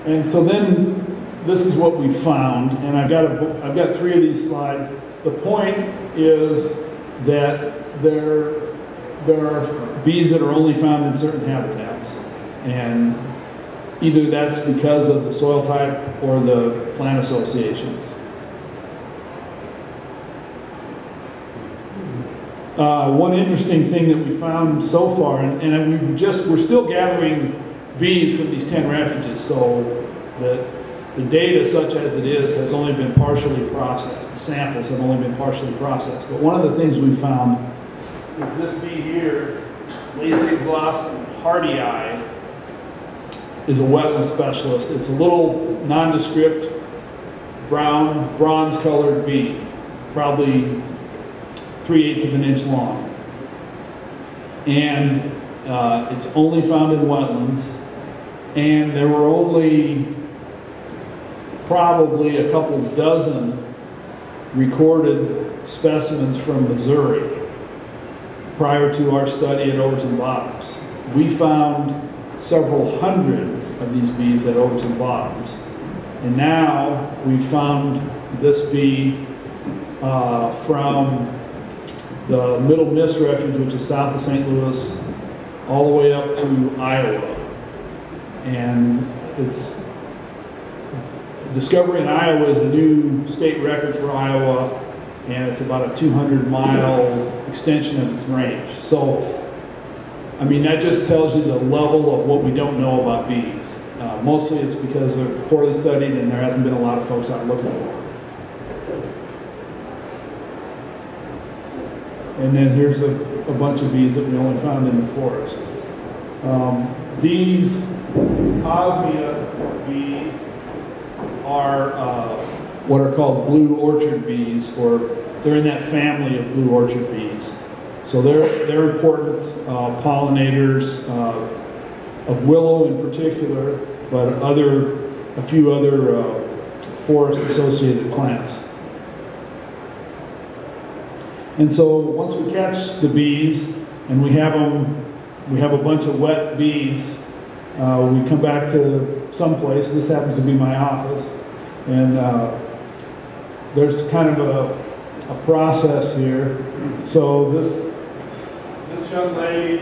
And so then this is what we found, and I've got 3 of these slides. The point is that there are bees that are only found in certain habitats, and either that's because of the soil type or the plant associations. One interesting thing that we found so far, and we're still gathering bees from these 10 refuges, so the data, such as it is, has only been partially processed. The samples have only been partially processed. But one of the things we found is this bee here, Les Bourgeois Bistro, is a wetland specialist. It's a little nondescript brown, bronze-colored bee, probably 3/8 of an inch long. And it's only found in wetlands, and there were only probably a couple dozen recorded specimens from Missouri prior to our study at Overton Bottoms. We found several hundred of these bees at Overton Bottoms, and now we found this bee from the Middle Mist Refuge, which is south of St. Louis, all the way up to Iowa. And it's discovery in Iowa is a new state record for Iowa, and it's about a 200-mile extension of its range. So, I mean, that just tells you the level of what we don't know about bees. Mostly it's because they're poorly studied and there hasn't been a lot of folks out looking for them. And then here's a bunch of bees that we only found in the forest. These Osmia bees are what are called blue orchard bees, or they're in that family of blue orchard bees. So they're important pollinators of willow in particular, but a few other forest-associated plants. And so once we catch the bees and we have a bunch of wet bees, we come back to someplace. This happens to be my office, and there's kind of a process here. So this young lady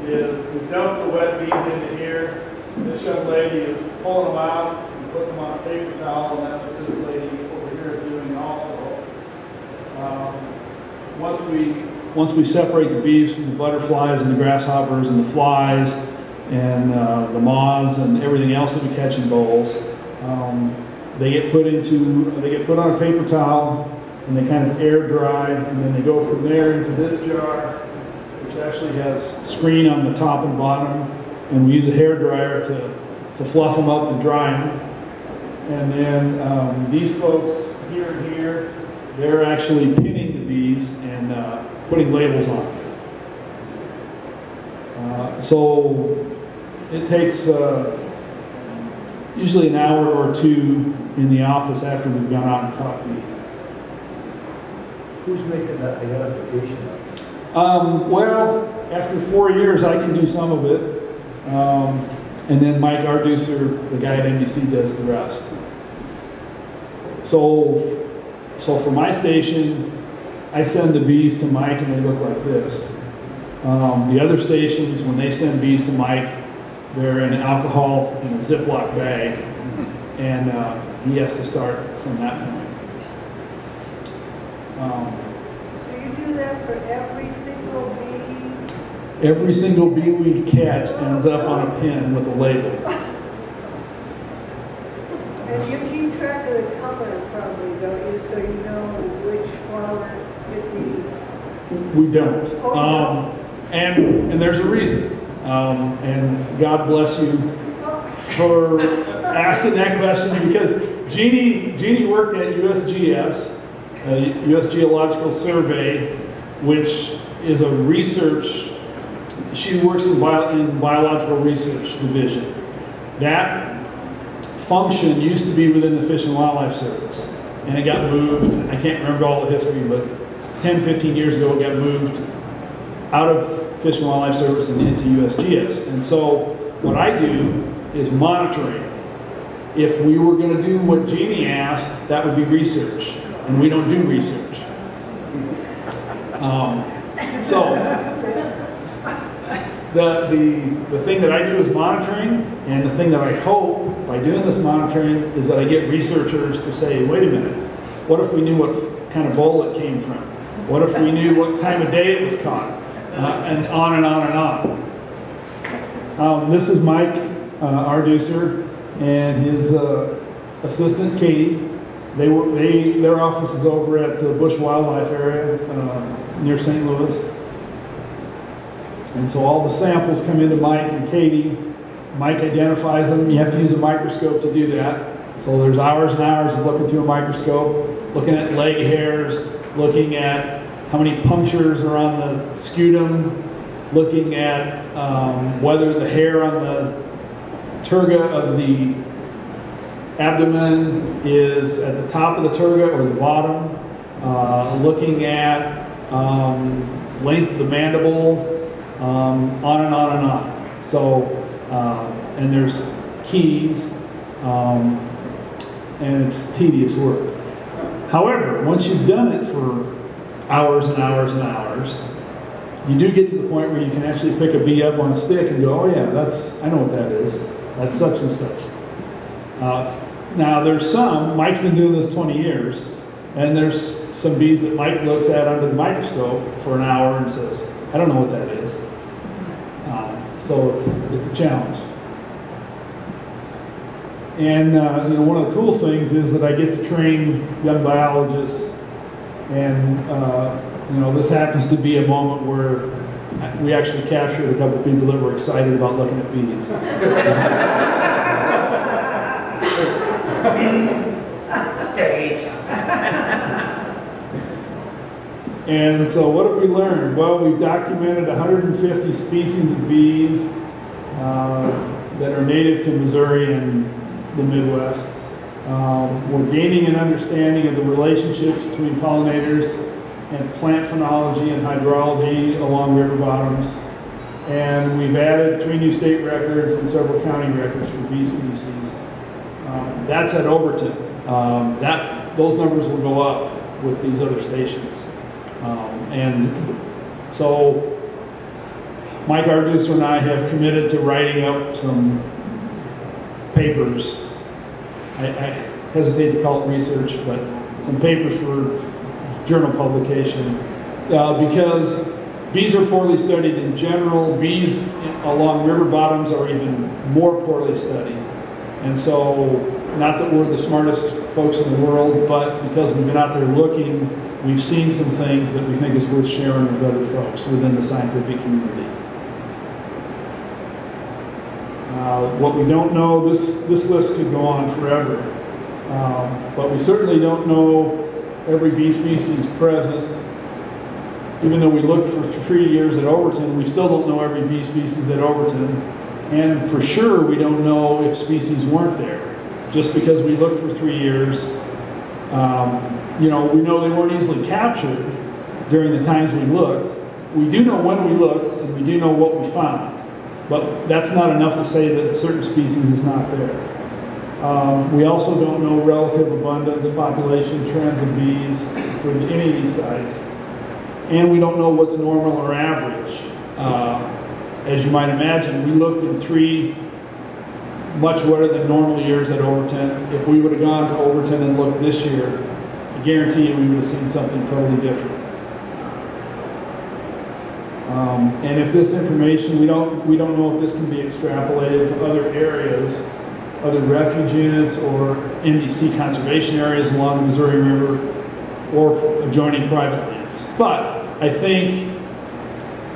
we dump the wet bees into here. This young lady is pulling them out and putting them on a paper towel, and that's what this lady over here is doing also. Once we separate the bees from the butterflies and the grasshoppers and the flies and the moths and everything else that we catch in bowls, they get put on a paper towel and they kind of air dry, and then they go from there into this jar, which actually has screen on the top and bottom, and we use a hair dryer to fluff them up and dry them. And then these folks here and here, they're actually pinning the bees and putting labels on them. So it takes usually an hour or two in the office after we've gone out and caught bees. Who's making that identification? Well, after 4 years, I can do some of it, and then Mike Arducer, the guy at NBC, does the rest. So for my station, I send the bees to Mike, and they look like this. The other stations, when they send bees to Mike, they're in alcohol in a Ziploc bag, and he has to start from that point. So you do that for every single bee? Every single bee we catch ends up on a pin with a label. And you keep track of the color probably, don't you? So you know which flower it's eating? We don't. Oh, and there's a reason. And God bless you for asking that question, because Jeannie worked at USGS, U.S. Geological Survey, which is a research, she works in biological research division. That function used to be within the Fish and Wildlife Service, and it got moved. I can't remember all the history, but 10, 15 years ago it got moved out of Fish and Wildlife Service and into USGS. And so what I do is monitoring. if we were going to do what Jeannie asked, that would be research, and we don't do research. So the thing that I do is monitoring, and the thing that I hope by doing this monitoring is that I get researchers to say, wait a minute, what if we knew what kind of bowl it came from? What if we knew what time of day it was caught? And on and on and on. This is Mike, our producer, and his assistant Katie. Their office is over at the Bush Wildlife area near St. Louis. And so all the samples come into Mike and Katie. Mike identifies them. You have to use a microscope to do that. So there's hours and hours of looking through a microscope, looking at leg hairs, looking at how many punctures are on the scutum, looking at whether the hair on the turga of the abdomen is at the top of the turga or the bottom, looking at length of the mandible, on and on and on. So, and there's keys, and it's tedious work. However, once you've done it for hours and hours and hours, you do get to the point where you can actually pick a bee up on a stick and go, oh yeah, I know what that is. That's such and such. Now there's some, Mike's been doing this 20 years, and there's some bees that Mike looks at under the microscope for an hour and says, I don't know what that is. So it's a challenge. And you know, one of the cool things is that I get to train young biologists, and you know, this happens to be a moment where we actually captured a couple people that were excited about looking at bees. Staged. And so what have we learned? Well, we've documented 150 species of bees that are native to Missouri and the Midwest. We're gaining an understanding of the relationships between pollinators and plant phenology and hydrology along river bottoms. And we've added 3 new state records and several county records for bee species. That's at Overton. Those numbers will go up with these other stations. And so Mike, our producer, and I have committed to writing up some papers. I hesitate to call it research, but some papers for journal publication, because bees are poorly studied in general. Bees along river bottoms are even more poorly studied. And so, not that we're the smartest folks in the world, but because we've been out there looking, we've seen some things that we think is worth sharing with other folks within the scientific community. What we don't know, this list could go on forever, but we certainly don't know every bee species present. Even though we looked for 3 years at Overton, we still don't know every bee species at Overton. And for sure, we don't know if species weren't there. Just because we looked for 3 years, you know, we know they weren't easily captured during the times we looked. We do know when we looked, and we do know what we found. But that's not enough to say that a certain species is not there. We also don't know relative abundance, population trends of bees for any of these sites. And we don't know what's normal or average. As you might imagine, we looked in 3 much wetter than normal years at Overton. If we would have gone to Overton and looked this year, I guarantee you we would have seen something totally different. And if this information, we don't know if this can be extrapolated to other areas, other refuge units or NDC conservation areas along the Missouri River or adjoining private lands. But I think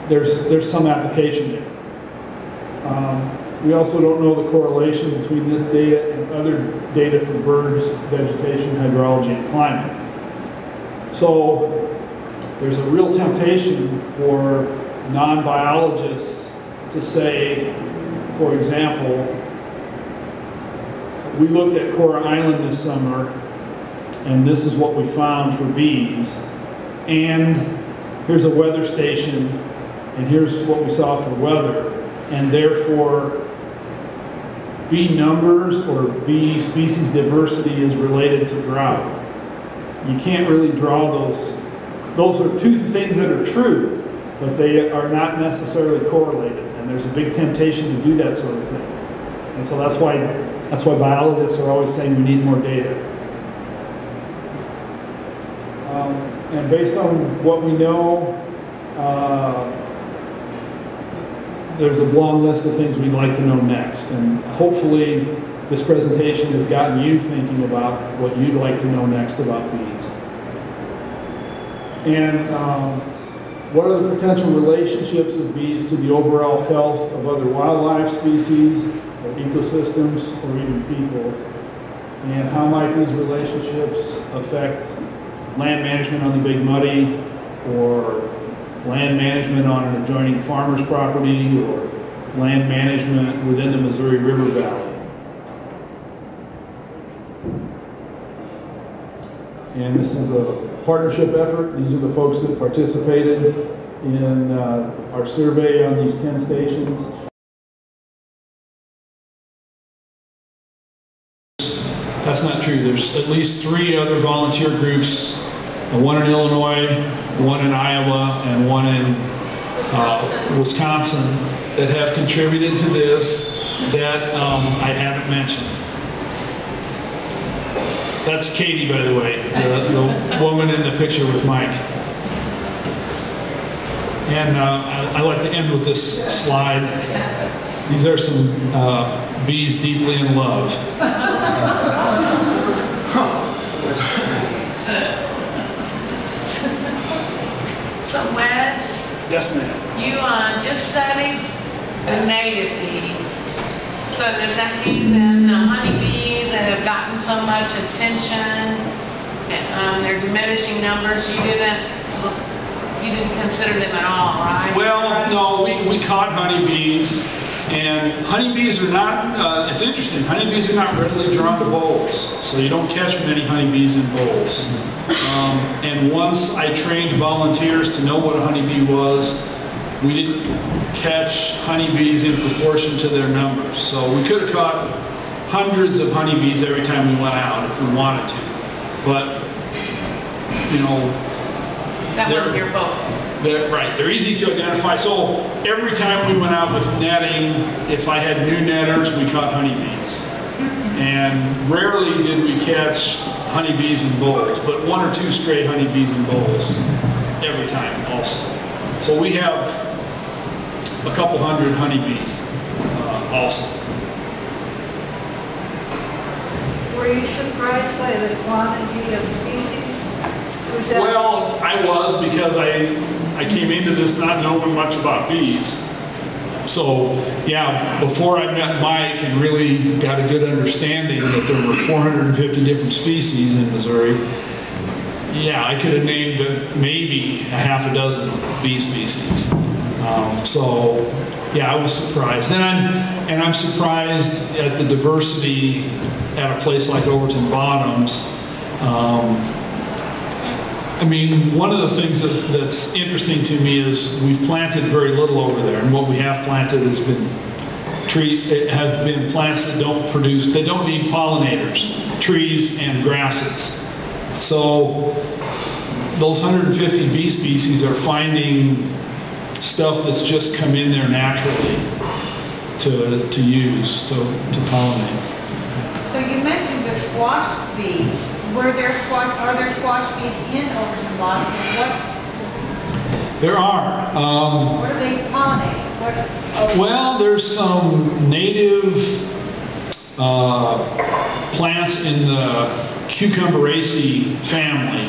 there's some application there. We also don't know the correlation between this data and other data for birds, vegetation, hydrology, and climate. So there's a real temptation for non-biologists to say, for example, we looked at Coral Island this summer, and this is what we found for bees, and here's a weather station, and here's what we saw for weather, and therefore bee numbers or bee species diversity is related to drought. You can't really draw those. Those are two things that are true, but they are not necessarily correlated. And there's a big temptation to do that sort of thing. And so that's why biologists are always saying we need more data. And based on what we know, there's a long list of things we'd like to know next. And hopefully this presentation has gotten you thinking about what you'd like to know next about bees. And what are the potential relationships of bees to the overall health of other wildlife species, or ecosystems, or even people? And how might these relationships affect land management on the Big Muddy, or land management on an adjoining farmer's property, or land management within the Missouri River Valley? And this is a partnership effort. These are the folks that participated in our survey on these 10 stations. That's not true. There's at least 3 other volunteer groups, one in Illinois, one in Iowa, and one in Wisconsin, that have contributed to this that I haven't mentioned. That's Katie, by the way, the woman in the picture with Mike. And I like to end with this slide. These are some bees deeply in love. So Wedge, Yes, ma'am. you just studied the native bees. So does that mean then the honeybees that have gotten so much attention, they're diminishing numbers, you didn't consider them at all, right? Well, no, we caught honeybees, and honeybees are not, it's interesting, honeybees are not readily drawn to bowls, so you don't catch many honeybees in bowls. And once I trained volunteers to know what a honeybee was, we didn't catch honeybees in proportion to their numbers. So we could have caught hundreds of honeybees every time we went out if we wanted to. But, you know, That wasn't your focus. Right, they're easy to identify. So every time we went out with netting, if I had new netters, we caught honeybees. And rarely did we catch honeybees in bowls, but 1 or 2 stray honeybees in bowls every time also. So we have a couple hundred honeybees also. Were you surprised by the quantity of species? Well, I was, because I came into this not knowing much about bees. So, yeah, before I met Mike and really got a good understanding that there were 450 different species in Missouri, yeah, I could have named maybe a half a dozen bee species. So, yeah, I was surprised. And I'm surprised at the diversity at a place like Overton Bottoms. I mean, one of the things that's interesting to me is we've planted very little over there, and what we have planted has been plants that don't need pollinators, trees and grasses. So those 150 bee species are finding stuff that's just come in there naturally to use to pollinate. So you mentioned the squash bees. Are there squash bees in Overton Bottoms? There are. What do they pollinate? Well, there's some native plants in the cucumberaceae family,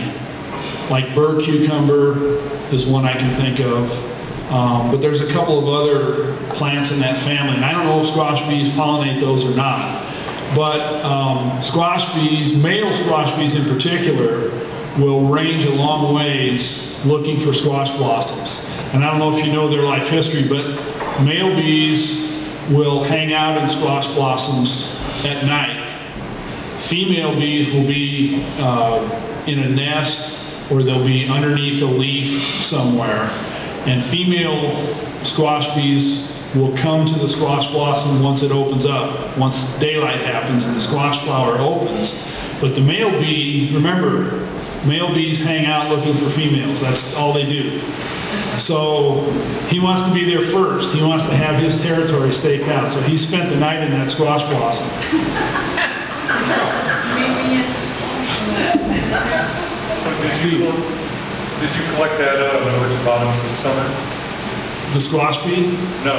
like bird cucumber is one I can think of. But there's a couple of other plants in that family, and I don't know if squash bees pollinate those or not. But squash bees, male squash bees in particular, will range a long ways looking for squash blossoms. And I don't know if you know their life history, but male bees will hang out in squash blossoms at night. Female bees will be in a nest, or they'll be underneath a leaf somewhere. And female squash bees will come to the squash blossom once it opens up, once daylight happens and the squash flower opens. But the male bee, remember, male bees hang out looking for females. That's all they do. So he wants to be there first. He wants to have his territory staked out. So he spent the night in that squash blossom. So did you collect that over to Bottoms this summer? The squash bee? No.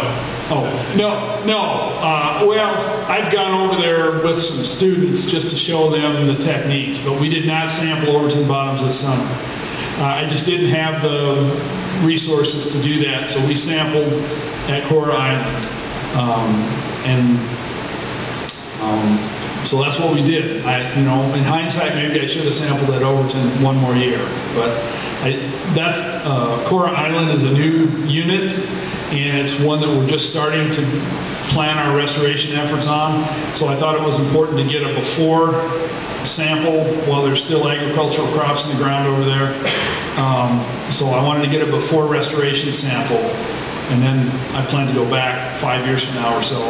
Oh, no. Well, I've gone over there with some students just to show them the techniques, but we did not sample Overton Bottoms this summer. I just didn't have the resources to do that, so we sampled at Coral Island. So that's what we did. In hindsight, maybe I should have sampled at Overton one more year, but Coral Island is a new unit, and it's one that we're just starting to plan our restoration efforts on. So I thought it was important to get a before sample while there's still agricultural crops in the ground over there. So I wanted to get a before restoration sample, and then I plan to go back 5 years from now or so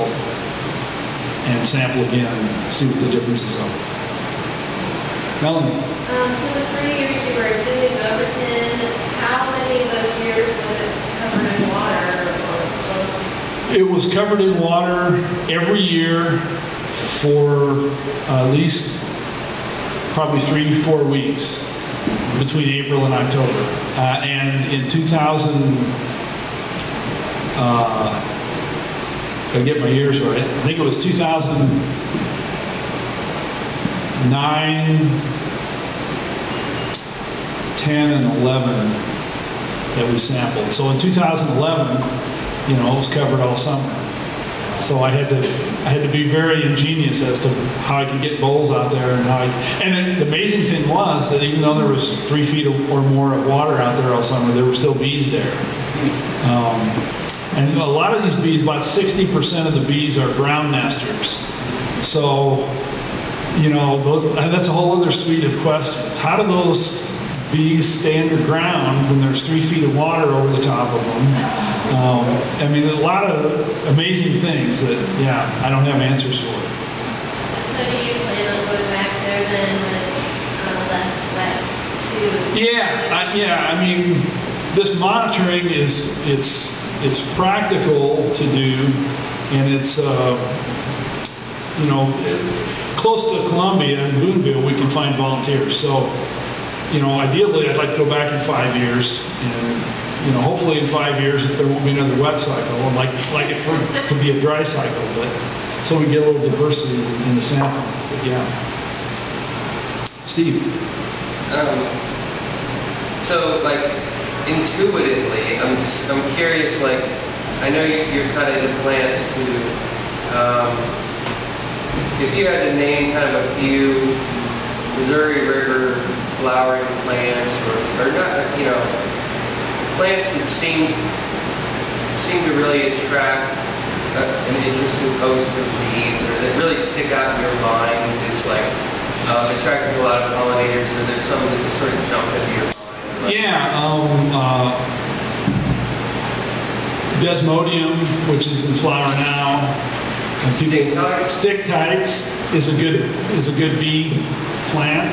and sample again and see what the differences are. Melanie? So the 3 years you were doing Overton, how many of those years was it covered in water? It was covered in water every year for at least probably 3-4 weeks between April and October. And in 2000, I get my years right, I think it was 2009, 10, and 11 that we sampled. So in 2011, it was covered all summer. So I had to be very ingenious as to how I could get bowls out there and the amazing thing was that even though there was 3 feet or more of water out there all summer, there were still bees there. And a lot of these bees, about 60% of the bees are ground nesters. So, that's a whole other suite of questions. How do those bees stay underground when there's 3 feet of water over the top of them? A lot of amazing things that, I don't have answers for. So do you plan on going back there then when it's less wet too? This monitoring it's practical to do, and it's close to Columbia and Boonville we can find volunteers. So ideally I'd like to go back in 5 years, and hopefully in 5 years if there won't be another wet cycle, I'd like it to be a dry cycle, but so we get a little diversity in the sample. But Steve. Intuitively, I'm curious, I know you're kind of into plants too. If you had to name kind of a few Missouri River flowering plants, or not, plants that seem to really attract an interesting host of bees, or that really stick out in your mind, it's attracting a lot of pollinators, or there's some that sort of jump into your mind. Desmodium, which is in flower now, and stick tights is a good bee plant,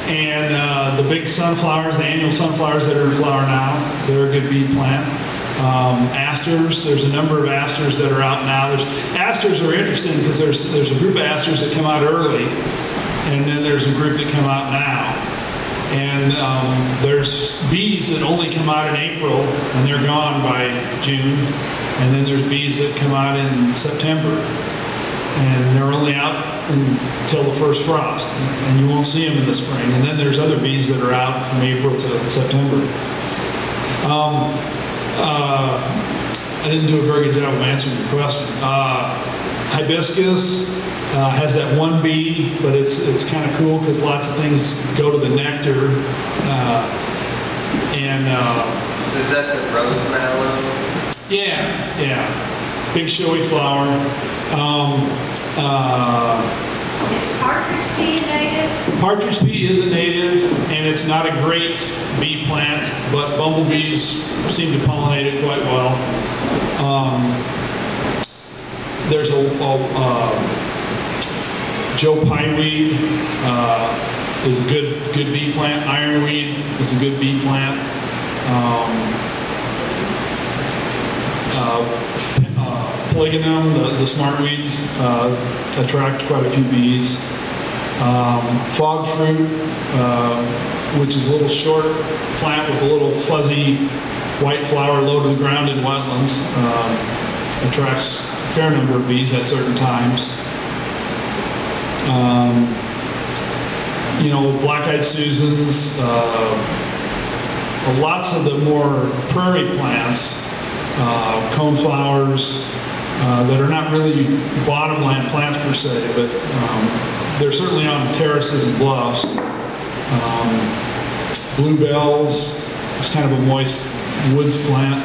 and the big sunflowers, the annual sunflowers that are in flower now, they're a good bee plant. Asters, there's a number of asters that are out now. Asters are interesting because there's a group of asters that come out early, and then there's a group that come out now. And there's bees that only come out in April, and they're gone by June. And then there's bees that come out in September, and they're only out until the first frost, and you won't see them in the spring. And then there's other bees that are out from April to September. I didn't do a very good job of answering your question. Hibiscus has that one bee, but it's kind of cool because lots of things go to the nectar. Is that the rose mallow? Yeah. Big showy flower. Is partridge bee native? Partridge bee is a native, and it's not a great bee plant, but bumblebees seem to pollinate it quite well. There's Joe Pieweed is a good bee plant. Ironweed is a good bee plant. Polygonum, the smartweeds, attract quite a few bees. Fog fruit, which is a little short plant with a little fuzzy white flower low to the ground in wetlands, attracts a fair number of bees at certain times. Black-eyed Susans, lots of the more prairie plants, coneflowers, that are not really bottomland plants per se, but they're certainly on terraces and bluffs. Bluebells, it's kind of a moist woods plant.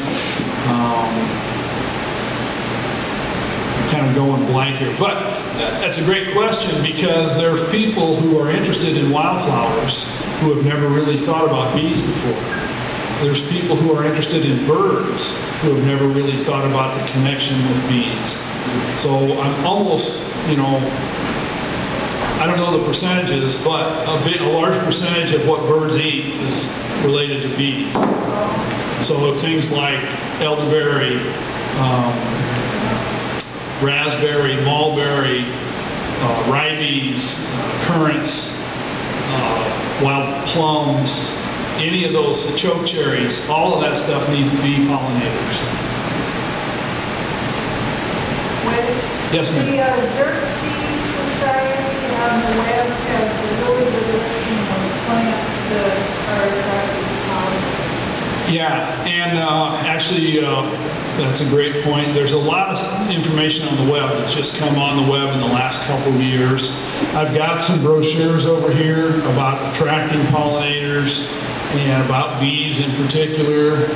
Kind of going blank here, but that's a great question because there are people who are interested in wildflowers who have never really thought about bees before. There's people who are interested in birds who have never really thought about the connection with bees. So I'm almost, I don't know the percentages, but a large percentage of what birds eat is related to bees. So things like elderberry, raspberry, mulberry, ribes, currants, wild plums, any of those, the chokecherries, all of that stuff needs bee pollinators. Yes, ma'am. The Dirt Bee Society on the web has a really good listing of plants that are attracted to pollinators. Yeah, and actually, that's a great point. There's a lot of information on the web that's just come on the web in the last couple of years. I've got some brochures over here about attracting pollinators and about bees in particular.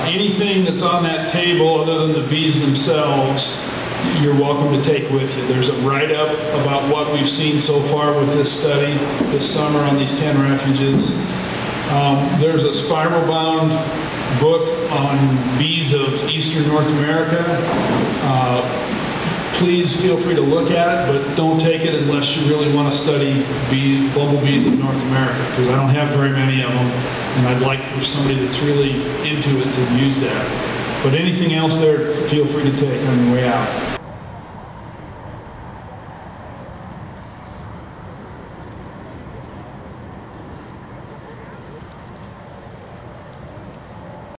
Anything that's on that table other than the bees themselves, you're welcome to take with you. There's a write-up about what we've seen so far with this study this summer on these 10 refuges. There's a spiral-bound book on bees of eastern North America. Please feel free to look at it, but don't take it unless you really want to study bumblebees of North America, because I don't have very many of them, and I'd like for somebody that's really into it to use that. But anything else there, feel free to take on your way out.